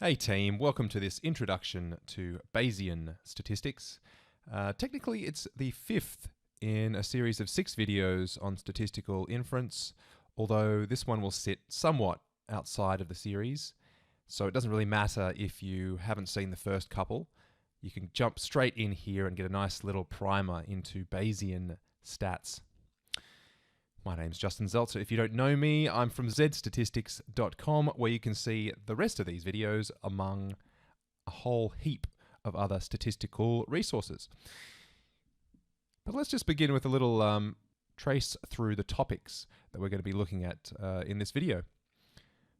Hey team, welcome to this introduction to Bayesian statistics. Technically, it's the fifth in a series of 6 videos on statistical inference, although this one will sit somewhat outside of the series, so it doesn't really matter if you haven't seen the first couple. You can jump straight in here and get a nice little primer into Bayesian stats. My name's Justin Zeltzer. If you don't know me, I'm from zedstatistics.com, where you can see the rest of these videos among a whole heap of other statistical resources. But let's just begin with a little trace through the topics that we're going to be looking at in this video.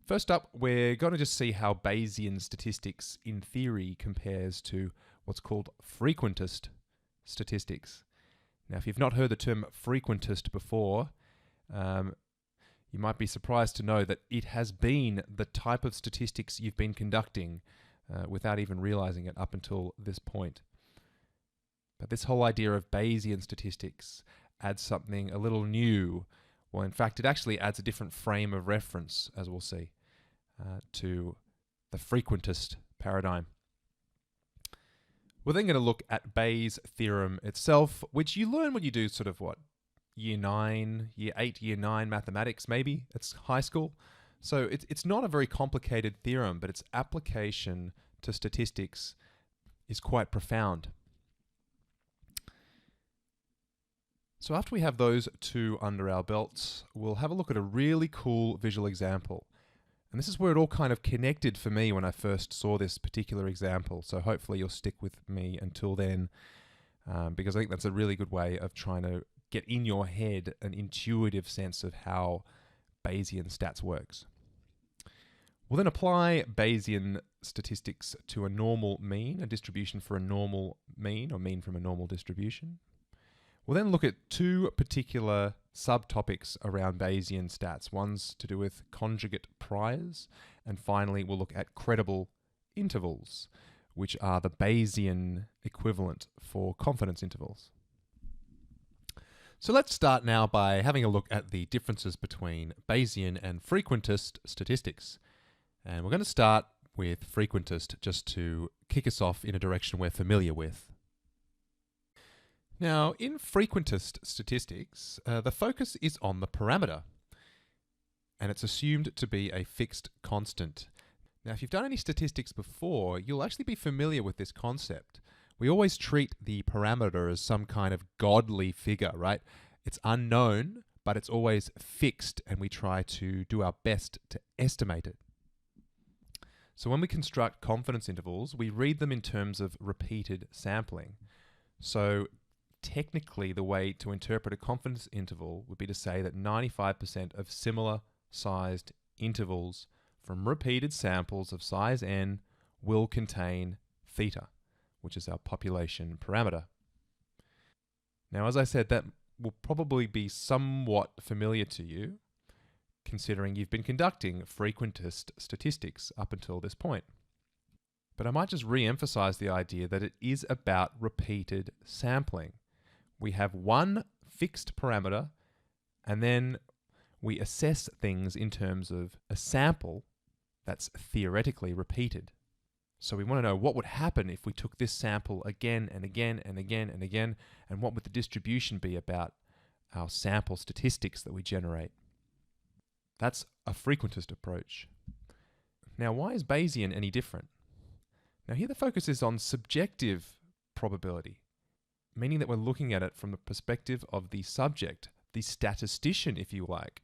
First up, we're going to just see how Bayesian statistics in theory compares to what's called frequentist statistics. Now, if you've not heard the term frequentist before, you might be surprised to know that it has been the type of statistics you've been conducting without even realizing it up until this point. But this whole idea of Bayesian statistics adds something a little new. Well, in fact, it actually adds a different frame of reference, as we'll see, to the frequentist paradigm. We're then going to look at Bayes' theorem itself, which you learn when you do sort of what? Year 9, Year 8, Year 9 mathematics, maybe. It's high school. So it's not a very complicated theorem, but its application to statistics is quite profound. So after we have those two under our belts, we'll have a look at a really cool visual example. And this is where it all kind of connected for me when I first saw this particular example. So hopefully you'll stick with me until then, because I think that's a really good way of trying to get in your head an intuitive sense of how Bayesian stats works. We'll then apply Bayesian statistics to a normal mean, a distribution for a normal mean, or mean from a normal distribution. We'll then look at two particular subtopics around Bayesian stats. One's to do with conjugate priors, and finally we'll look at credible intervals, which are the Bayesian equivalent for confidence intervals. So let's start now by having a look at the differences between Bayesian and frequentist statistics. And we're going to start with frequentist just to kick us off in a direction we're familiar with. Now, in frequentist statistics, the focus is on the parameter, and it's assumed to be a fixed constant. Now, if you've done any statistics before, you'll actually be familiar with this concept. We always treat the parameter as some kind of godly figure, right? It's unknown, but it's always fixed, and we try to do our best to estimate it. So when we construct confidence intervals, we read them in terms of repeated sampling. So technically, the way to interpret a confidence interval would be to say that 95% of similar sized intervals from repeated samples of size n will contain theta, which is our population parameter. Now, as I said, that will probably be somewhat familiar to you, considering you've been conducting frequentist statistics up until this point. But I might just re-emphasize the idea that it is about repeated sampling. We have one fixed parameter, and then we assess things in terms of a sample that's theoretically repeated. So we want to know what would happen if we took this sample again and again and again and again, and what would the distribution be about our sample statistics that we generate. That's a frequentist approach. Now, why is Bayesian any different? Now, here the focus is on subjective probability, meaning that we're looking at it from the perspective of the subject, the statistician, if you like.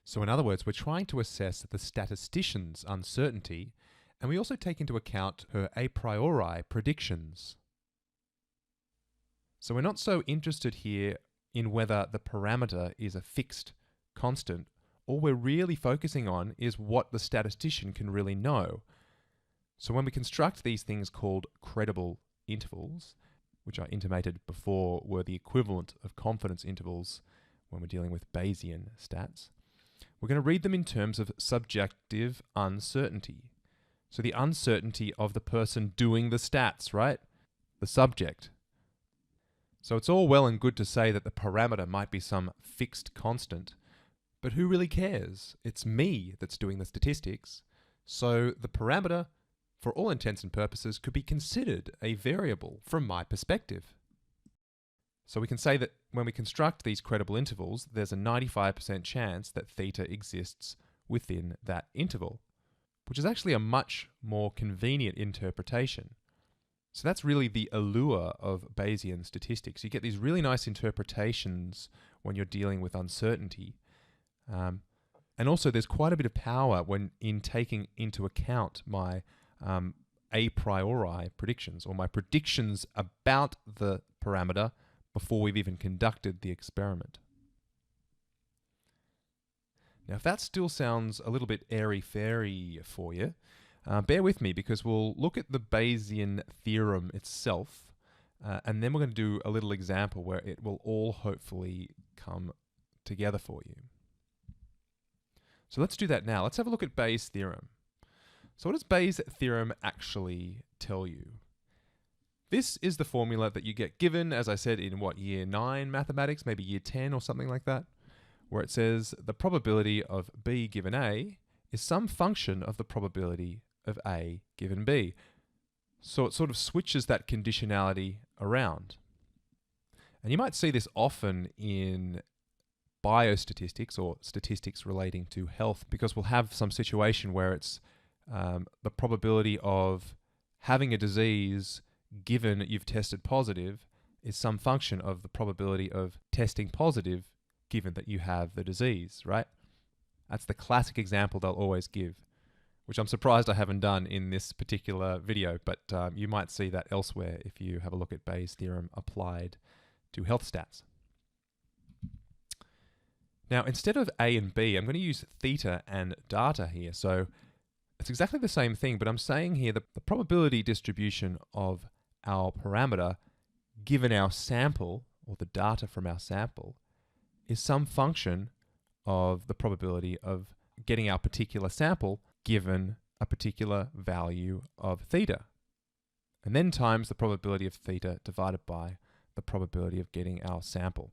So in other words, we're trying to assess the statistician's uncertainty, and we also take into account her a priori predictions. So we're not so interested here in whether the parameter is a fixed constant. All we're really focusing on is what the statistician can really know. So when we construct these things called credible intervals, which I intimated before were the equivalent of confidence intervals when we're dealing with Bayesian stats, we're going to read them in terms of subjective uncertainty. So the uncertainty of the person doing the stats, right? The subject. So it's all well and good to say that the parameter might be some fixed constant, but who really cares? It's me that's doing the statistics. So the parameter for all intents and purposes, could be considered a variable from my perspective. So we can say that when we construct these credible intervals, there's a 95% chance that theta exists within that interval, which is actually a much more convenient interpretation. So that's really the allure of Bayesian statistics. You get these really nice interpretations when you're dealing with uncertainty. And also there's quite a bit of power when in taking into account my a priori predictions, or my predictions about the parameter before we've even conducted the experiment. Now, if that still sounds a little bit airy-fairy for you, bear with me, because we'll look at the Bayesian theorem itself, and then we're going to do a little example where it will all hopefully come together for you. So let's do that now. Let's have a look at Bayes' theorem. So what does Bayes' theorem actually tell you? This is the formula that you get given, as I said, in what, year 9 mathematics, maybe year 10 or something like that, where it says the probability of B given A is some function of the probability of A given B. So it sort of switches that conditionality around. And you might see this often in biostatistics or statistics relating to health, because we'll have some situation where it's the probability of having a disease given you've tested positive is some function of the probability of testing positive given that you have the disease, right? That's the classic example they'll always give, which I'm surprised I haven't done in this particular video, but you might see that elsewhere if you have a look at Bayes' theorem applied to health stats. Now, instead of A and B, I'm going to use theta and data here. So it's exactly the same thing, but I'm saying here that the probability distribution of our parameter given our sample, or the data from our sample, is some function of the probability of getting our particular sample given a particular value of theta. And then times the probability of theta divided by the probability of getting our sample.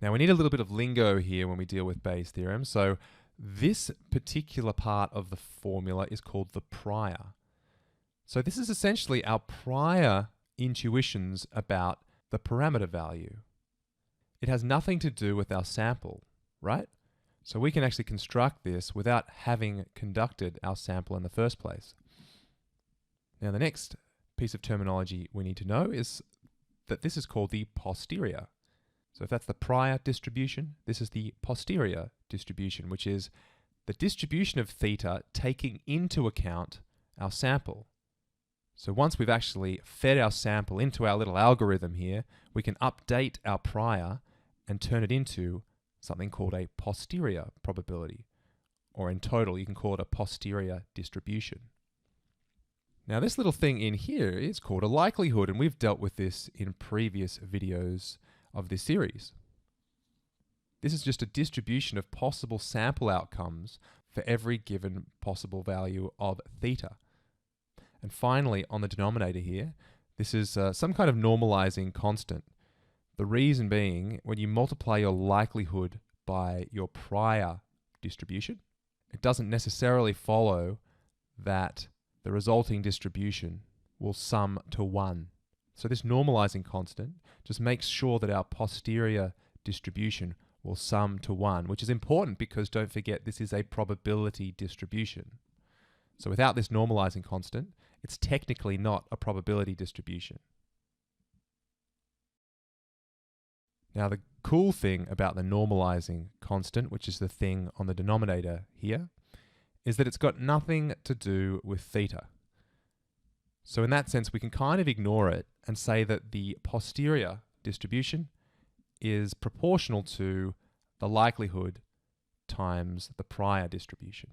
Now we need a little bit of lingo here when we deal with Bayes' theorem. So this particular part of the formula is called the prior. So this is essentially our prior intuitions about the parameter value. It has nothing to do with our sample, right? So we can actually construct this without having conducted our sample in the first place. Now the next piece of terminology we need to know is that this is called the posterior. So if that's the prior distribution, this is the posterior distribution, which is the distribution of theta taking into account our sample. So once we've actually fed our sample into our little algorithm here, we can update our prior and turn it into something called a posterior probability. Or in total, you can call it a posterior distribution. Now this little thing in here is called a likelihood, and we've dealt with this in previous videos of this series. This is just a distribution of possible sample outcomes for every given possible value of theta. And finally, on the denominator here, this is some kind of normalizing constant. The reason being, when you multiply your likelihood by your prior distribution, it doesn't necessarily follow that the resulting distribution will sum to 1. So this normalizing constant just makes sure that our posterior distribution will sum to 1, which is important because don't forget this is a probability distribution. So without this normalizing constant, it's technically not a probability distribution. Now the cool thing about the normalizing constant, which is the thing on the denominator here, is that it's got nothing to do with theta. So in that sense, we can kind of ignore it and say that the posterior distribution is proportional to the likelihood times the prior distribution.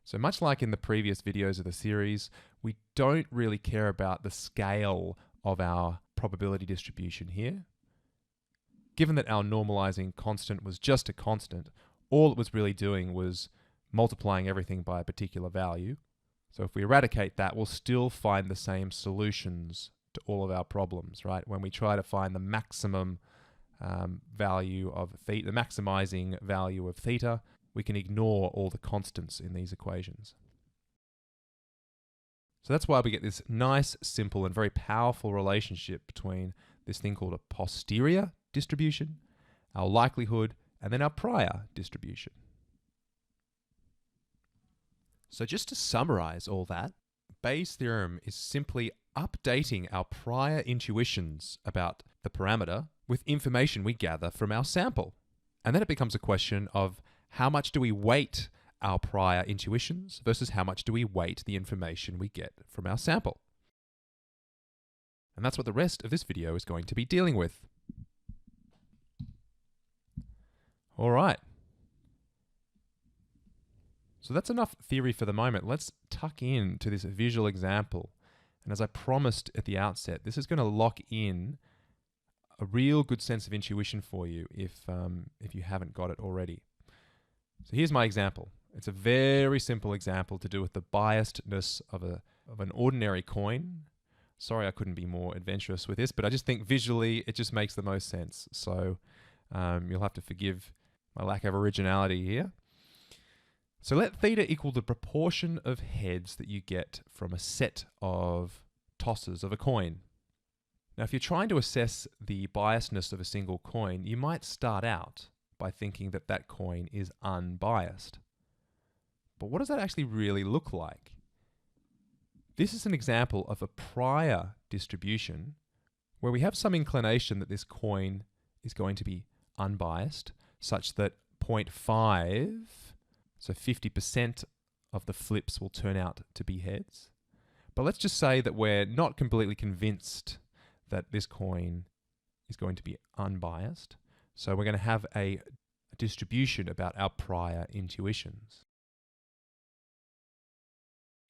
So much like in the previous videos of the series, we don't really care about the scale of our probability distribution here. Given that our normalizing constant was just a constant, all it was really doing was multiplying everything by a particular value. So if we eradicate that, we'll still find the same solutions to all of our problems, right? When we try to find the maximum value of theta, the maximizing value of theta, we can ignore all the constants in these equations. So that's why we get this nice, simple, and very powerful relationship between this thing called a posterior distribution, our likelihood, and then our prior distribution. So just to summarize all that, Bayes' theorem is simply updating our prior intuitions about the parameter with information we gather from our sample. And then it becomes a question of how much do we weight our prior intuitions versus how much do we weight the information we get from our sample. And that's what the rest of this video is going to be dealing with. All right. So that's enough theory for the moment. Let's tuck in to this visual example. And as I promised at the outset, this is going to lock in a real good sense of intuition for you if you haven't got it already. So here's my example. It's a very simple example to do with the biasedness of an ordinary coin. Sorry I couldn't be more adventurous with this, but I just think visually it just makes the most sense. So you'll have to forgive my lack of originality here. So let theta equal the proportion of heads that you get from a set of tosses of a coin. Now, if you're trying to assess the biasedness of a single coin, you might start out by thinking that that coin is unbiased. But what does that actually really look like? This is an example of a prior distribution where we have some inclination that this coin is going to be unbiased, such that 0.5, so 50% of the flips will turn out to be heads. But let's just say that we're not completely convinced that this coin is going to be unbiased. So we're going to have a distribution about our prior intuitions.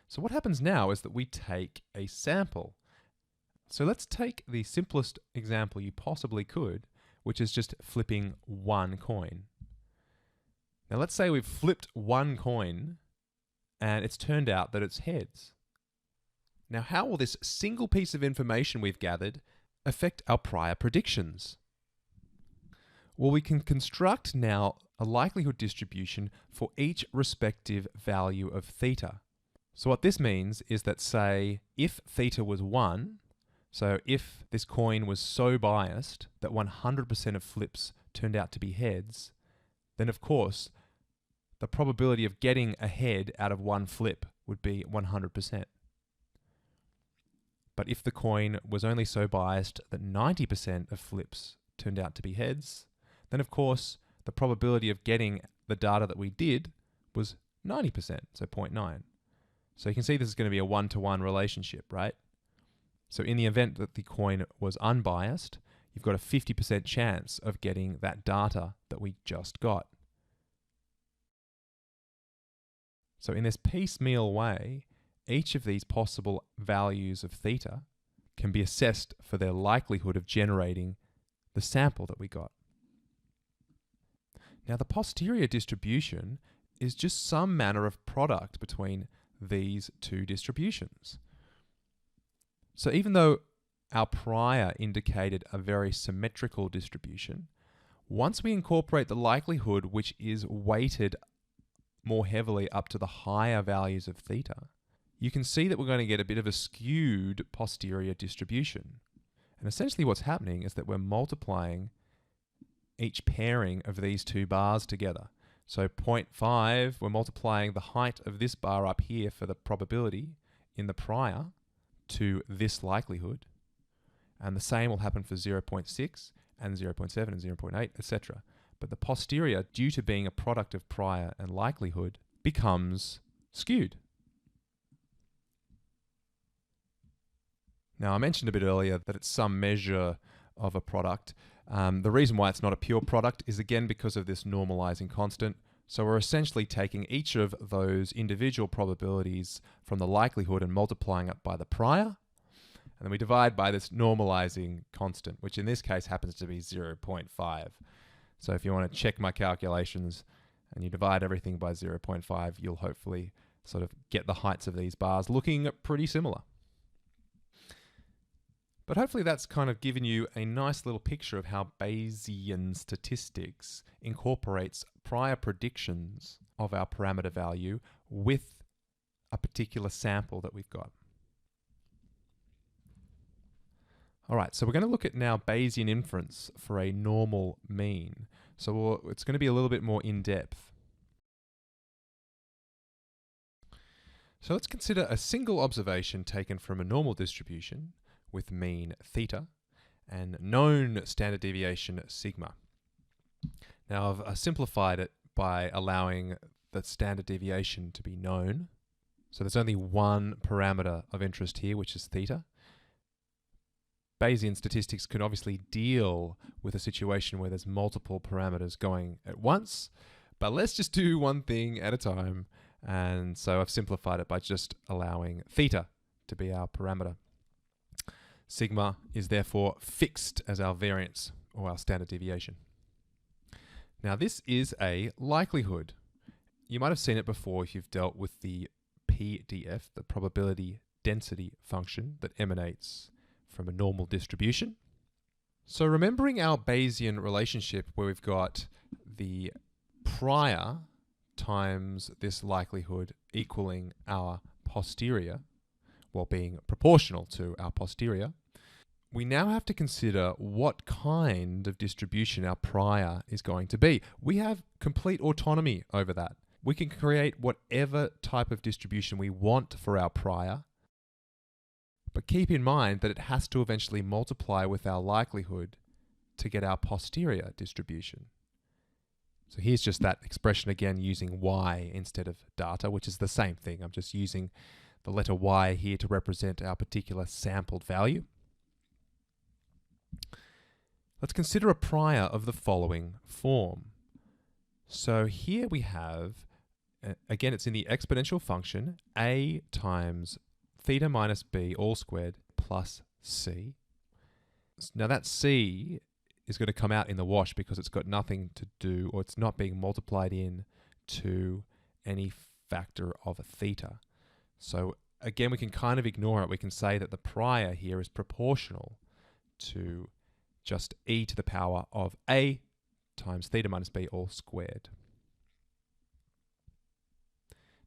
So what happens now is that we take a sample. So let's take the simplest example you possibly could, which is just flipping one coin. Now let's say we've flipped one coin and it's turned out that it's heads. Now how will this single piece of information we've gathered affect our prior predictions? Well, we can construct now a likelihood distribution for each respective value of theta. So what this means is that, say, if theta was 1, so if this coin was so biased that 100% of flips turned out to be heads, then of course the probability of getting a head out of one flip would be 100%. But if the coin was only so biased that 90% of flips turned out to be heads, then of course the probability of getting the data that we did was 90%, so 0.9. So you can see this is going to be a one-to-one relationship, right? So in the event that the coin was unbiased, you've got a 50% chance of getting that data that we just got. So in this piecemeal way, each of these possible values of theta can be assessed for their likelihood of generating the sample that we got. Now the posterior distribution is just some manner of product between these two distributions. So even though our prior indicated a very symmetrical distribution, once we incorporate the likelihood which is weighted more heavily up to the higher values of theta, you can see that we're going to get a bit of a skewed posterior distribution. And essentially what's happening is that we're multiplying each pairing of these two bars together. So 0.5, we're multiplying the height of this bar up here for the probability in the prior to this likelihood. And the same will happen for 0.6 and 0.7 and 0.8, etc. But the posterior, due to being a product of prior and likelihood, becomes skewed. Now, I mentioned a bit earlier that it's some measure of a product. The reason why it's not a pure product is again because of this normalizing constant. So we're essentially taking each of those individual probabilities from the likelihood and multiplying it by the prior. And then we divide by this normalizing constant, which in this case happens to be 0.5. So if you want to check my calculations and you divide everything by 0.5, you'll hopefully sort of get the heights of these bars looking pretty similar. But hopefully that's kind of given you a nice little picture of how Bayesian statistics incorporates prior predictions of our parameter value with a particular sample that we've got. All right, so we're going to look at now Bayesian inference for a normal mean. So it's going to be a little bit more in-depth. So let's consider a single observation taken from a normal distribution with mean theta and known standard deviation sigma. Now I've simplified it by allowing the standard deviation to be known. So there's only one parameter of interest here, which is theta. Bayesian statistics can obviously deal with a situation where there's multiple parameters going at once, but let's just do one thing at a time. And so I've simplified it by just allowing theta to be our parameter. Sigma is therefore fixed as our variance or our standard deviation. Now this is a likelihood. You might have seen it before if you've dealt with the PDF, the probability density function that emanates from a normal distribution. So remembering our Bayesian relationship where we've got the prior times this likelihood equaling our posterior, while being proportional to our posterior, we now have to consider what kind of distribution our prior is going to be. We have complete autonomy over that. We can create whatever type of distribution we want for our prior, but keep in mind that it has to eventually multiply with our likelihood to get our posterior distribution. So here's just that expression again using y instead of data, which is the same thing. I'm just using the letter y here to represent our particular sampled value. Let's consider a prior of the following form. So here we have, again, it's in the exponential function, a times theta minus b all squared plus c. Now that c is going to come out in the wash because it's got nothing to do, or it's not being multiplied in to any factor of theta. So again, we can kind of ignore it. We can say that the prior here is proportional to just e to the power of a times theta minus b all squared.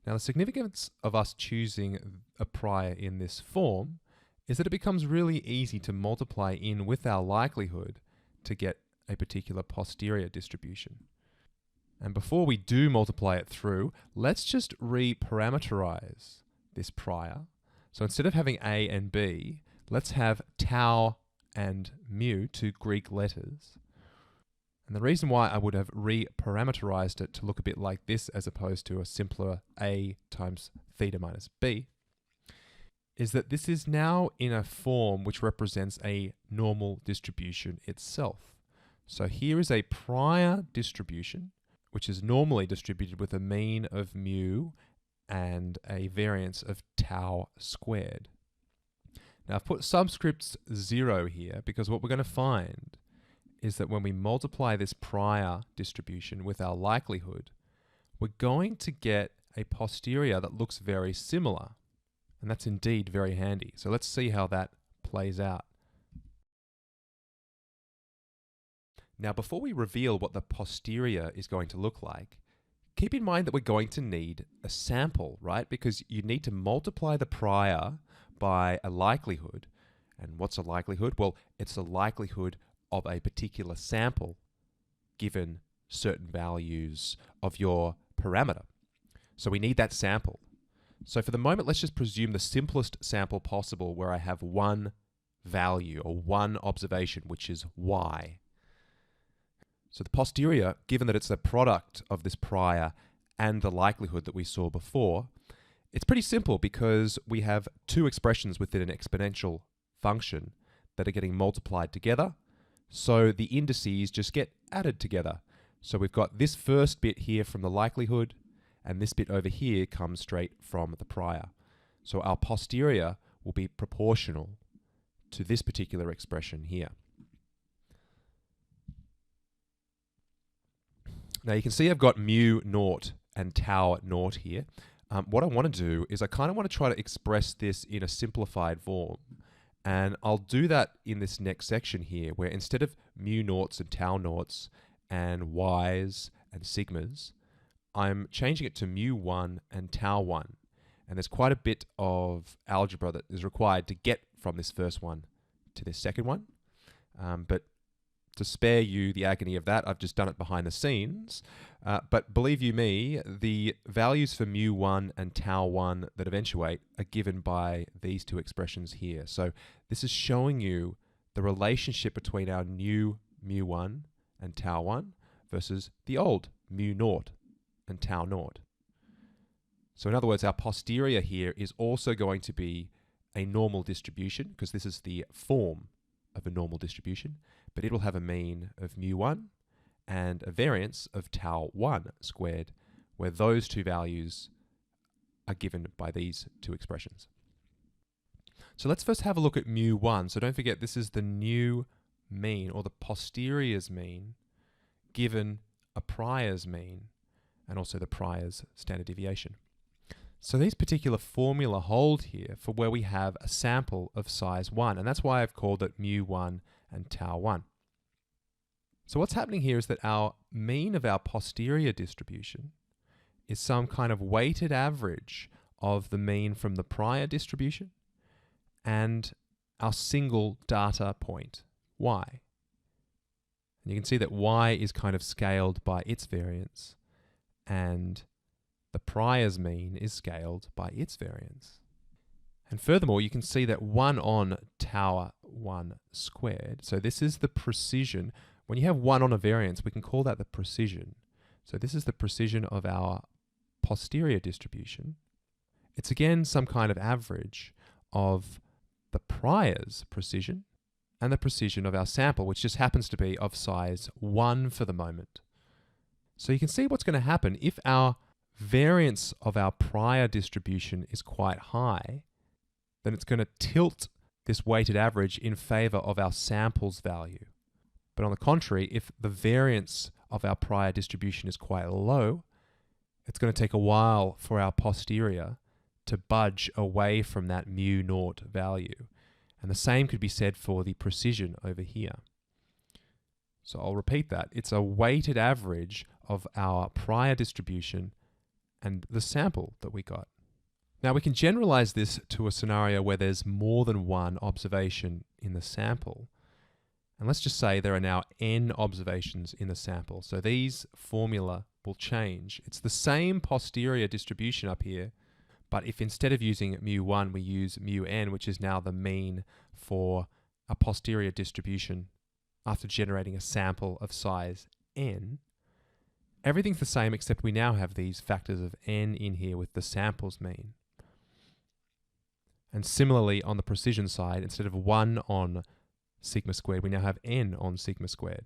Now the significance of us choosing a prior in this form is that it becomes really easy to multiply in with our likelihood to get a particular posterior distribution. And before we do multiply it through, let's just reparameterize this prior. So instead of having a and b, let's have tau and mu, two Greek letters. And the reason why I would have reparameterized it to look a bit like this as opposed to a simpler a times theta minus b is that this is now in a form which represents a normal distribution itself. So here is a prior distribution, which is normally distributed with a mean of mu and a variance of tau squared. Now I've put subscript 0 here because what we're going to find is that when we multiply this prior distribution with our likelihood, we're going to get a posterior that looks very similar. And that's indeed very handy. So let's see how that plays out. Now, before we reveal what the posterior is going to look like, keep in mind that we're going to need a sample, right? Because you need to multiply the prior by a likelihood. And what's a likelihood? Well, it's a likelihood of a particular sample given certain values of your parameter. So we need that sample. So for the moment, let's just presume the simplest sample possible where I have one value or one observation, which is y. So the posterior, given that it's a product of this prior and the likelihood that we saw before, it's pretty simple because we have two expressions within an exponential function that are getting multiplied together. So the indices just get added together. So we've got this first bit here from the likelihood, and this bit over here comes straight from the prior. So our posterior will be proportional to this particular expression here. Now you can see I've got mu naught and tau naught here. What I want to do is I kind of want to try to express this in a simplified form. And I'll do that in this next section here, where instead of mu naughts and tau naughts and y's and sigmas, I'm changing it to mu1 and tau1. And there's quite a bit of algebra that is required to get from this first one to this second one. But to spare you the agony of that, I've just done it behind the scenes. But believe you me, the values for mu1 and tau1 that eventuate are given by these two expressions here. So this is showing you the relationship between our new mu1 and tau1 versus the old mu0 and tau0. So in other words, our posterior here is also going to be a normal distribution, because this is the form of a normal distribution, but it will have a mean of mu1 and a variance of tau1 squared, where those two values are given by these two expressions. So let's first have a look at mu1. So don't forget, this is the new mean, or the posterior's mean, given a prior's mean, and also the prior's standard deviation. So these particular formula hold here for where we have a sample of size 1, and that's why I've called it mu1 and tau1. So what's happening here is that our mean of our posterior distribution is some kind of weighted average of the mean from the prior distribution and our single data point, y. And you can see that y is kind of scaled by its variance, and the prior's mean is scaled by its variance. And furthermore, you can see that 1 on tau1 squared, so this is the precision. When you have 1 on a variance, we can call that the precision. So this is the precision of our posterior distribution. It's again some kind of average of the prior's precision and the precision of our sample, which just happens to be of size 1 for the moment. So you can see what's going to happen if our variance of our prior distribution is quite high, then it's going to tilt this weighted average in favor of our sample's value. But on the contrary, if the variance of our prior distribution is quite low, it's going to take a while for our posterior to budge away from that mu0 value. And the same could be said for the precision over here. So I'll repeat that. It's a weighted average of our prior distribution and the sample that we got. Now we can generalize this to a scenario where there's more than one observation in the sample. And let's just say there are now n observations in the sample. So these formula will change. It's the same posterior distribution up here, but if instead of using mu1, we use mu(n), which is now the mean for a posterior distribution after generating a sample of size n, everything's the same except we now have these factors of n in here with the sample's mean. And similarly on the precision side, instead of 1 on sigma squared, we now have n on sigma squared.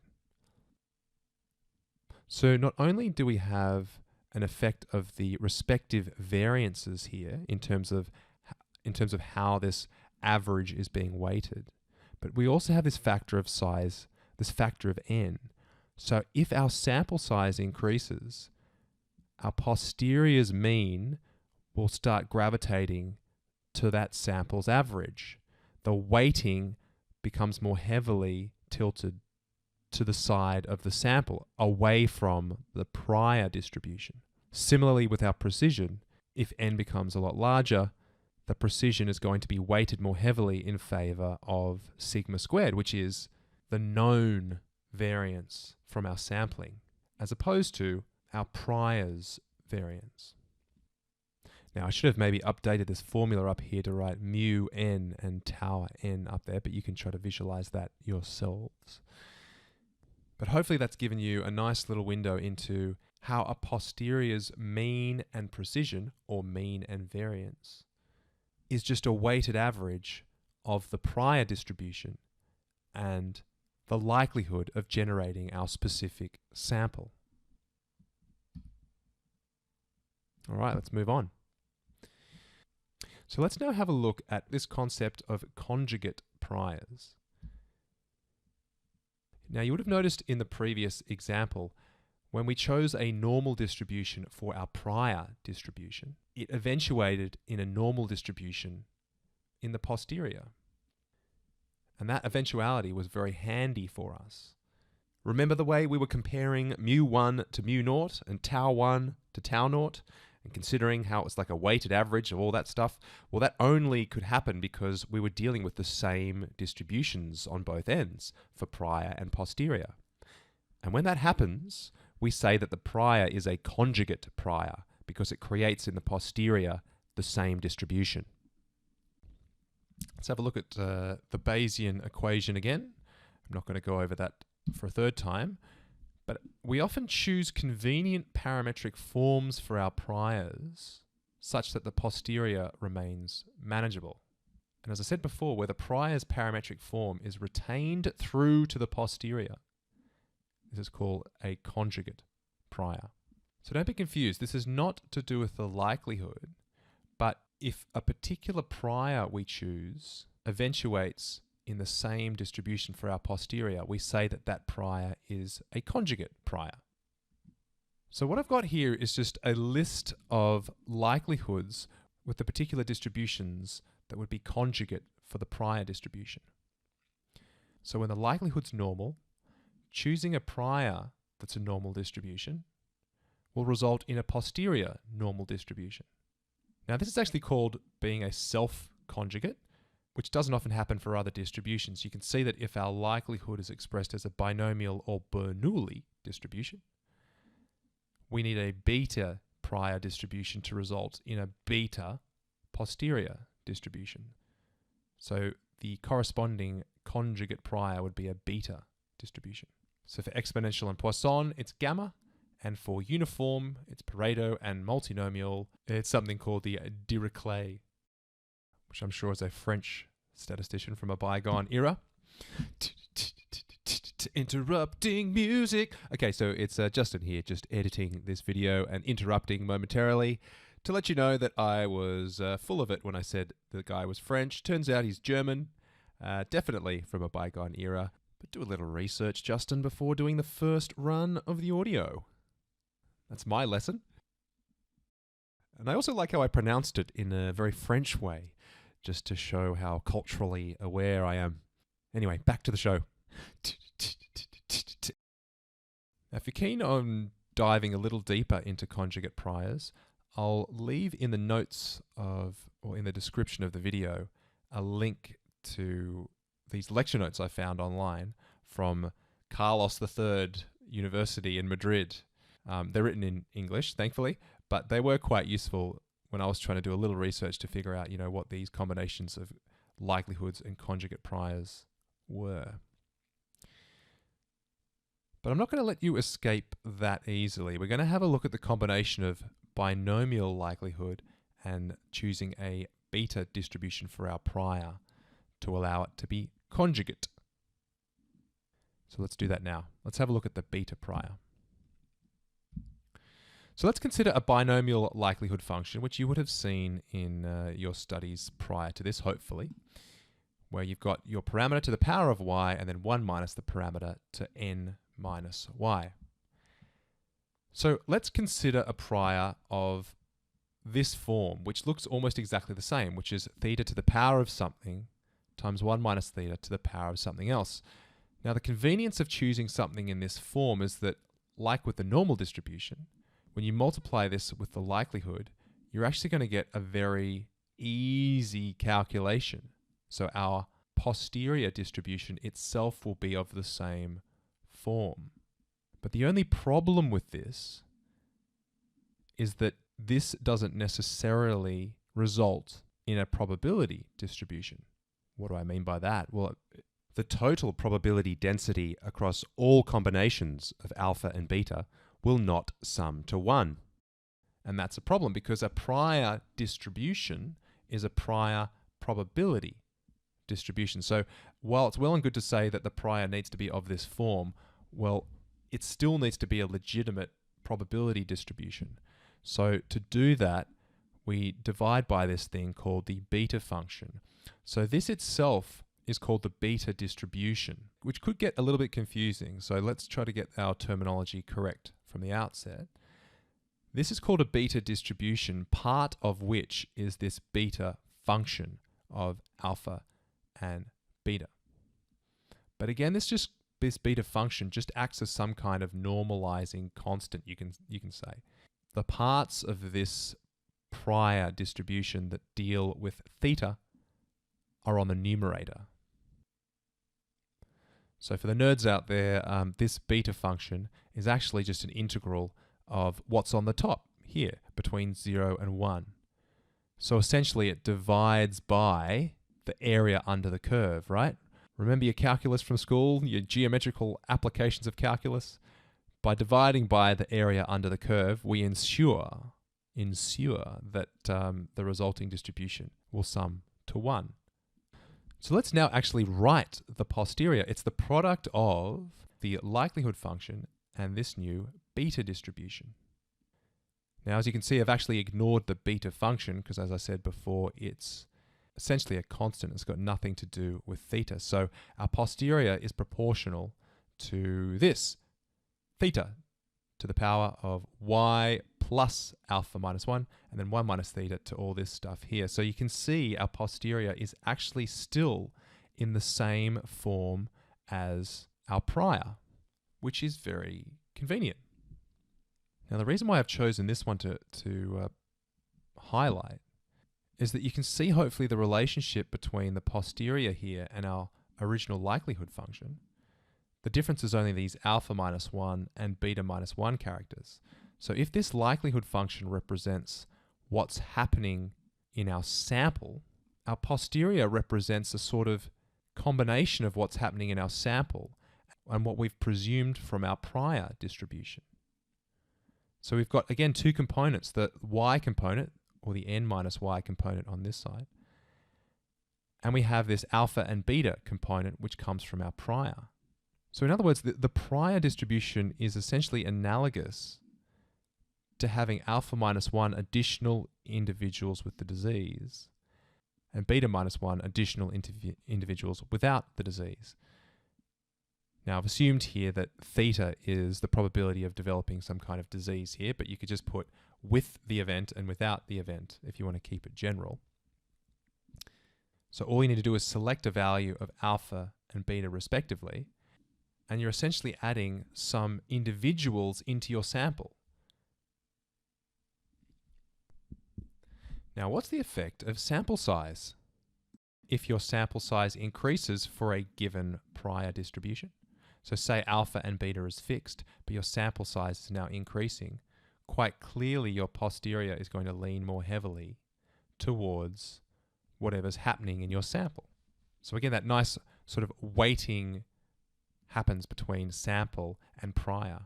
So not only do we have an effect of the respective variances here in terms of how this average is being weighted, but we also have this factor of size, this factor of n. So if our sample size increases, our posterior's mean will start gravitating to that sample's average. The weighting becomes more heavily tilted to the side of the sample, away from the prior distribution. Similarly with our precision, if n becomes a lot larger, the precision is going to be weighted more heavily in favor of sigma squared, which is the known variance from our sampling, as opposed to our prior's variance. Now I should have maybe updated this formula up here to write mu(n) and tau(n) up there, but you can try to visualize that yourselves. But hopefully that's given you a nice little window into how a posterior's mean and precision, or mean and variance, is just a weighted average of the prior distribution and the likelihood of generating our specific sample. All right, let's move on. So let's now have a look at this concept of conjugate priors. Now you would have noticed in the previous example, when we chose a normal distribution for our prior distribution, it eventuated in a normal distribution in the posterior. And that eventuality was very handy for us. Remember the way we were comparing mu1 to mu0 and tau1 to tau0? and considering how it's like a weighted average of all that stuff, well, that only could happen because we were dealing with the same distributions on both ends for prior and posterior. And when that happens, we say that the prior is a conjugate prior because it creates in the posterior the same distribution. Let's have a look at the Bayesian equation again. I'm not going to go over that for a third time, but we often choose convenient parametric forms for our priors such that the posterior remains manageable. And as I said before, where the prior's parametric form is retained through to the posterior, this is called a conjugate prior. So don't be confused. This is not to do with the likelihood, but if a particular prior we choose eventuates in the same distribution for our posterior, we say that that prior is a conjugate prior. So what I've got here is just a list of likelihoods with the particular distributions that would be conjugate for the prior distribution. So when the likelihood's normal, choosing a prior that's a normal distribution will result in a posterior normal distribution. Now this is actually called being a self-conjugate, which doesn't often happen for other distributions. You can see that if our likelihood is expressed as a binomial or Bernoulli distribution, we need a beta prior distribution to result in a beta posterior distribution. So the corresponding conjugate prior would be a beta distribution. So for exponential and Poisson, it's gamma, and for uniform, it's Pareto, and multinomial, it's something called the Dirichlet, which I'm sure is a French statistician from a bygone era. Interrupting music. Okay, so it's Justin here, just editing this video and interrupting momentarily to let you know that I was full of it when I said the guy was French. Turns out he's German, definitely from a bygone era. But do a little research, Justin, before doing the first run of the audio. That's my lesson. And I also like how I pronounced it in a very French way, just to show how culturally aware I am. Anyway, back to the show. Now, if you're keen on diving a little deeper into conjugate priors, I'll leave in the notes of, or in the description of the video, a link to these lecture notes I found online from Carlos III University in Madrid. They're written in English, thankfully, but they were quite useful when I was trying to do a little research to figure out, what these combinations of likelihoods and conjugate priors were. But I'm not going to let you escape that easily. We're going to have a look at the combination of binomial likelihood and choosing a beta distribution for our prior to allow it to be conjugate. So let's do that now. Let's have a look at the beta prior. So let's consider a binomial likelihood function, which you would have seen in your studies prior to this, hopefully, where you've got your parameter to the power of y and then 1 minus the parameter to n minus y. So let's consider a prior of this form, which looks almost exactly the same, which is theta to the power of something times 1 minus theta to the power of something else. Now, the convenience of choosing something in this form is that, like with the normal distribution, when you multiply this with the likelihood, you're actually going to get a very easy calculation. So our posterior distribution itself will be of the same form. But the only problem with this is that this doesn't necessarily result in a probability distribution. What do I mean by that? Well, the total probability density across all combinations of alpha and beta will not sum to 1. And that's a problem because a prior distribution is a prior probability distribution. So while it's well and good to say that the prior needs to be of this form, well, it still needs to be a legitimate probability distribution. So to do that, we divide by this thing called the beta function. So this itself is called the beta distribution, which could get a little bit confusing. So let's try to get our terminology correct from the outset. This is called a beta distribution, part of which is this beta function of alpha and beta. But again, this beta function just acts as some kind of normalizing constant, you can say. the parts of this prior distribution that deal with theta are on the numerator. So for the nerds out there, this beta function is actually just an integral of what's on the top here between 0 and 1. So essentially it divides by the area under the curve, right? Remember your calculus from school, your geometrical applications of calculus? By dividing by the area under the curve, we ensure that the resulting distribution will sum to 1. So let's now actually write the posterior. It's the product of the likelihood function and this new beta distribution. Now, as you can see, I've actually ignored the beta function because, as I said before, it's essentially a constant. It's got nothing to do with theta. So our posterior is proportional to this, theta to the power of y plus alpha minus 1, and then 1 minus theta to all this stuff here. So you can see our posterior is actually still in the same form as our prior, which is very convenient. Now, the reason why I've chosen this one to highlight is that you can see hopefully the relationship between the posterior here and our original likelihood function. The difference is only these alpha minus 1 and beta minus 1 characters. So if this likelihood function represents what's happening in our sample, our posterior represents a sort of combination of what's happening in our sample and what we've presumed from our prior distribution. So we've got, again, two components, the y component, or the n minus y component on this side, and we have this alpha and beta component, which comes from our prior. So in other words, the prior distribution is essentially analogous to having alpha minus 1 additional individuals with the disease and beta minus 1 additional individuals without the disease. Now, I've assumed here that theta is the probability of developing some kind of disease here, but you could just put with the event and without the event if you want to keep it general. So all you need to do is select a value of alpha and beta respectively, and you're essentially adding some individuals into your sample. Now, what's the effect of sample size if your sample size increases for a given prior distribution? So say alpha and beta is fixed, but your sample size is now increasing. Quite clearly, your posterior is going to lean more heavily towards whatever's happening in your sample. So again, that nice sort of weighting happens between sample and prior.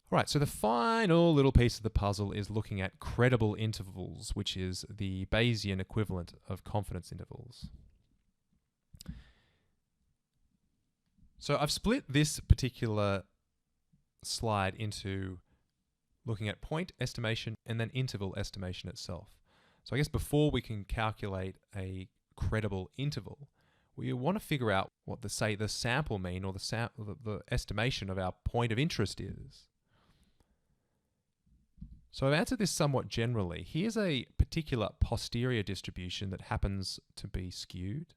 All right, so the final little piece of the puzzle is looking at credible intervals, which is the Bayesian equivalent of confidence intervals. So I've split this particular slide into looking at point estimation and then interval estimation itself. So I guess before we can calculate a credible interval, we want to figure out what the sample mean or the estimation of our point of interest is. So I've answered this somewhat generally. Here's a particular posterior distribution that happens to be skewed.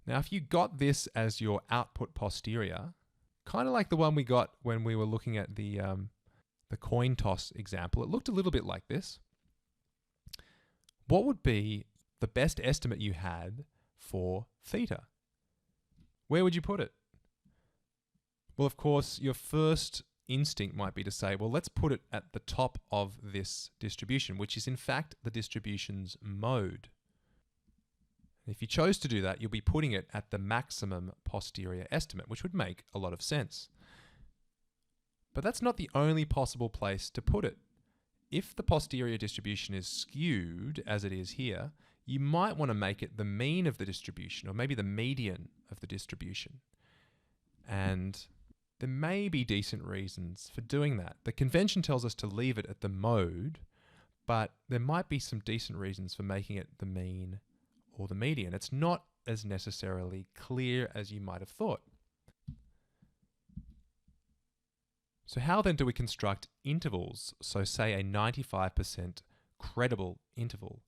Now, if you got this as your output posterior, kind of like the one we got when we were looking at the coin toss example, it looked a little bit like this. What would be the best estimate you had for theta? Where would you put it? Well, of course, your first instinct might be to say, well, let's put it at the top of this distribution, which is in fact the distribution's mode. If you chose to do that, you'll be putting it at the maximum posterior estimate, which would make a lot of sense. But that's not the only possible place to put it. If the posterior distribution is skewed, as it is here, you might want to make it the mean of the distribution, or maybe the median of the distribution. And there may be decent reasons for doing that. The convention tells us to leave it at the mode, but there might be some decent reasons for making it the mean or the median. It's not as necessarily clear as you might have thought. So how then do we construct intervals? So say a 95% credible interval.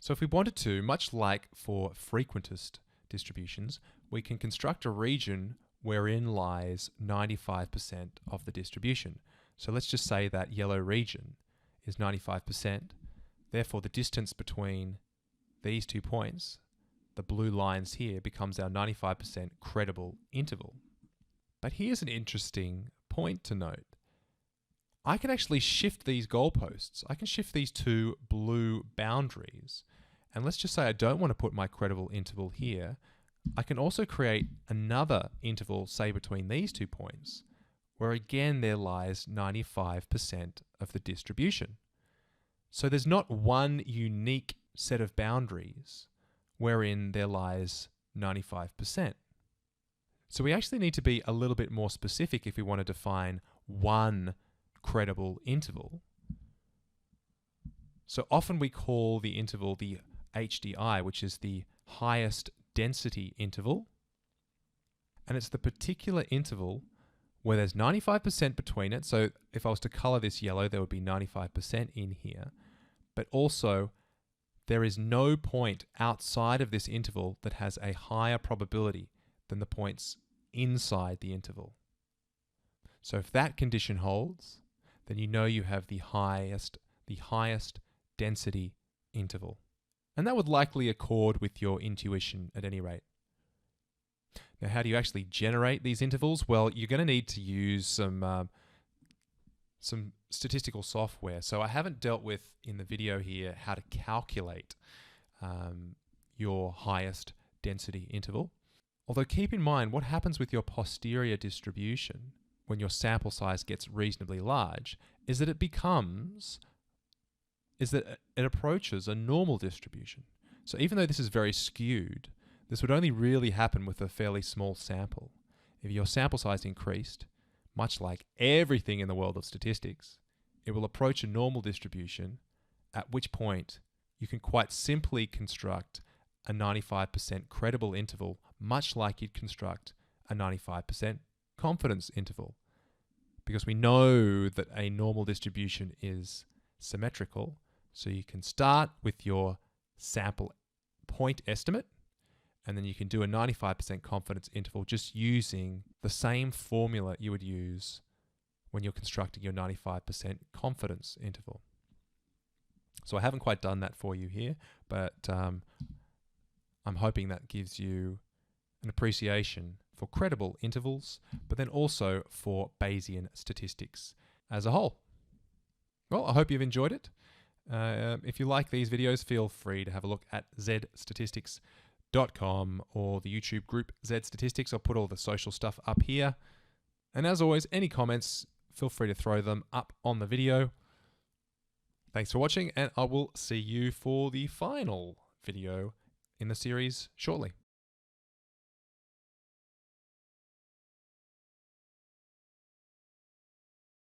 So if we wanted to, much like for frequentist distributions, we can construct a region wherein lies 95% of the distribution. So let's just say that yellow region is 95%. Therefore, the distance between these 2 points, the blue lines here, becomes our 95% credible interval. But here's an interesting point to note. I can actually shift these goalposts. I can shift these 2 blue boundaries. And let's just say I don't want to put my credible interval here. I can also create another interval, say between these 2 points, where again there lies 95% of the distribution. So there's not one unique set of boundaries wherein there lies 95%. So we actually need to be a little bit more specific if we want to define one credible interval. So often we call the interval the HDI, which is the highest density interval. And it's the particular interval where there's 95% between it. So if I was to color this yellow, there would be 95% in here. But also, there is no point outside of this interval that has a higher probability than the points inside the interval. So if that condition holds, then you know you have the highest density interval. And that would likely accord with your intuition at any rate. Now, how do you actually generate these intervals? Well, you're going to need to use some statistical software. So I haven't dealt with in the video here how to calculate your highest density interval. Although keep in mind what happens with your posterior distribution when your sample size gets reasonably large is that it approaches a normal distribution. So even though this is very skewed, this would only really happen with a fairly small sample. If your sample size increased, much like everything in the world of statistics, it will approach a normal distribution, at which point you can quite simply construct a 95% credible interval, much like you'd construct a 95% confidence interval. Because we know that a normal distribution is symmetrical, so you can start with your sample point estimate, and then you can do a 95% confidence interval just using the same formula you would use when you're constructing your 95% confidence interval. So I haven't quite done that for you here, but I'm hoping that gives you an appreciation for credible intervals, but then also for Bayesian statistics as a whole. Well, I hope you've enjoyed it. If you like these videos, feel free to have a look at zedstatistics.com or the YouTube group zedstatistics. I'll put all the social stuff up here. And as always, any comments, feel free to throw them up on the video. Thanks for watching, and I will see you for the final video in the series shortly.